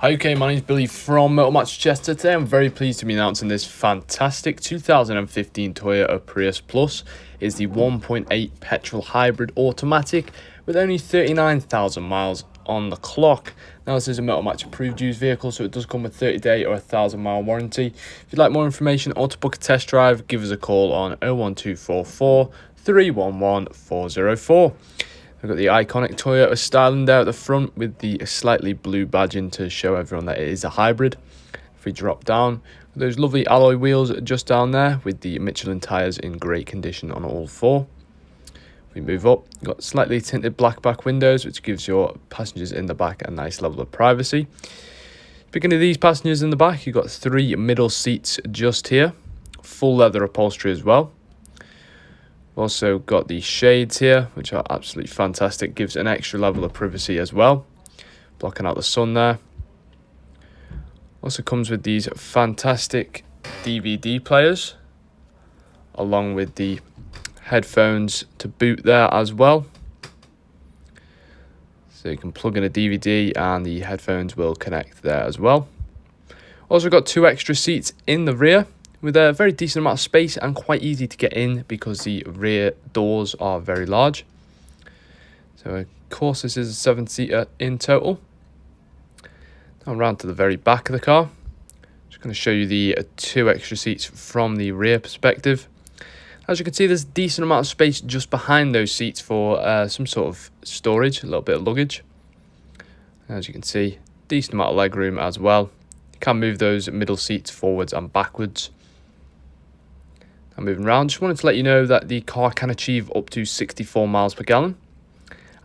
Hi, okay, my name is Billy from Motor Match Chester. Today I'm very pleased to be announcing this fantastic 2015 Toyota Prius Plus. It's the 1.8 petrol hybrid automatic with only 39,000 miles on the clock. Now this is a Motor Match approved used vehicle, so it does come with 30-day or 1,000-mile warranty. If you'd like more information or to book a test drive, give us a call on 01244 311 404. We've got the iconic Toyota styling there at the front with the slightly blue badging to show everyone that it is a hybrid. If we drop down, those lovely alloy wheels just down there with the Michelin tyres in great condition on all four. If we move up, you've got slightly tinted black back windows, which gives your passengers in the back a nice level of privacy. Speaking of these passengers in the back, you've got 3 middle seats just here, full leather upholstery as well. Also got the shades here, which are absolutely fantastic. Gives an extra level of privacy as well, blocking out the sun there. Also comes with these fantastic DVD players, along with the headphones to boot there as well. So you can plug in a DVD and the headphones will connect there as well. Also got 2 extra seats in the rear, with a very decent amount of space and quite easy to get in because the rear doors are very large. So of course this is a 7-seater in total. Now around to the very back of the car. Just going to show you the 2 extra seats from the rear perspective. As you can see, there's a decent amount of space just behind those seats for some sort of storage, a little bit of luggage. As you can see, decent amount of leg room as well. You can move those middle seats forwards and backwards. And moving around, just wanted to let you know that the car can achieve up to 64 miles per gallon,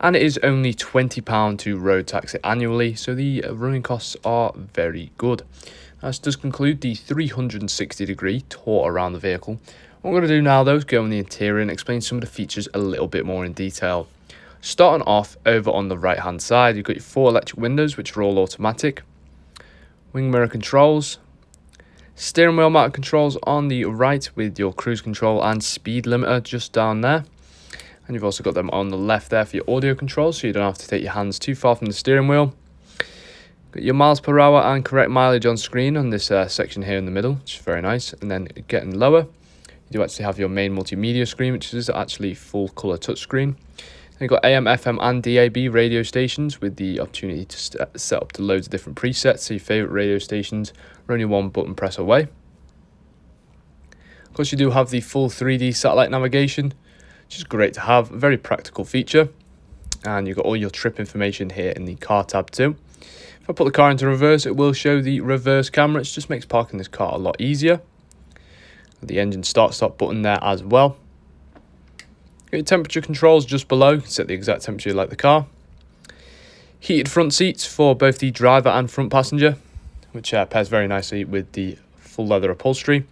and it is only £20 to road tax it annually, so the running costs are very good. Now, this does conclude the 360-degree tour around the vehicle. What I'm going to do now, though, is go on the interior and explain some of the features a little bit more in detail. Starting off over on the right-hand side, you've got your 4 electric windows, which are all automatic, wing mirror controls, steering wheel mounted controls on the right with your cruise control and speed limiter just down there. And you've also got them on the left there for your audio controls, so you don't have to take your hands too far from the steering wheel. Got your miles per hour and correct mileage on screen on this section here in the middle, which is very nice. And then getting lower, you do actually have your main multimedia screen, which is actually full colour touchscreen. You've got AM, FM and DAB radio stations with the opportunity to set up to loads of different presets, so your favourite radio stations are only one button press away. Of course, you do have the full 3D satellite navigation, which is great to have, a very practical feature. And you've got all your trip information here in the car tab too. If I put the car into reverse, it will show the reverse camera. It just makes parking this car a lot easier. The engine start-stop button there as well. Your temperature controls just below, you can set the exact temperature you like the car. Heated front seats for both the driver and front passenger, which pairs very nicely with the full leather upholstery.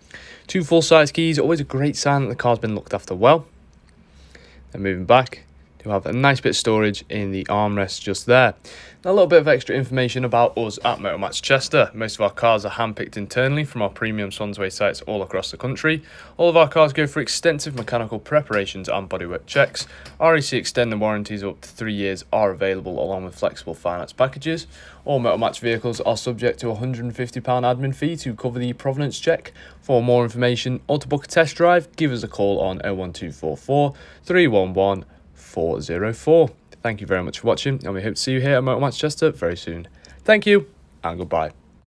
2 full-size keys, always a great sign that the car's been looked after well. Then moving back, you have a nice bit of storage in the armrest just there. Now, a little bit of extra information about us at Motor Match Chester. Most of our cars are handpicked internally from our premium Swansway sites all across the country. All of our cars go for extensive mechanical preparations and bodywork checks. RAC extended warranties up to 3 years are available along with flexible finance packages. All Motor Match vehicles are subject to a £150 admin fee to cover the provenance check. For more information or to book a test drive, give us a call on 01244 311 404. Thank you very much for watching, and we hope to see you here at Motor Match Chester very soon. Thank you and goodbye.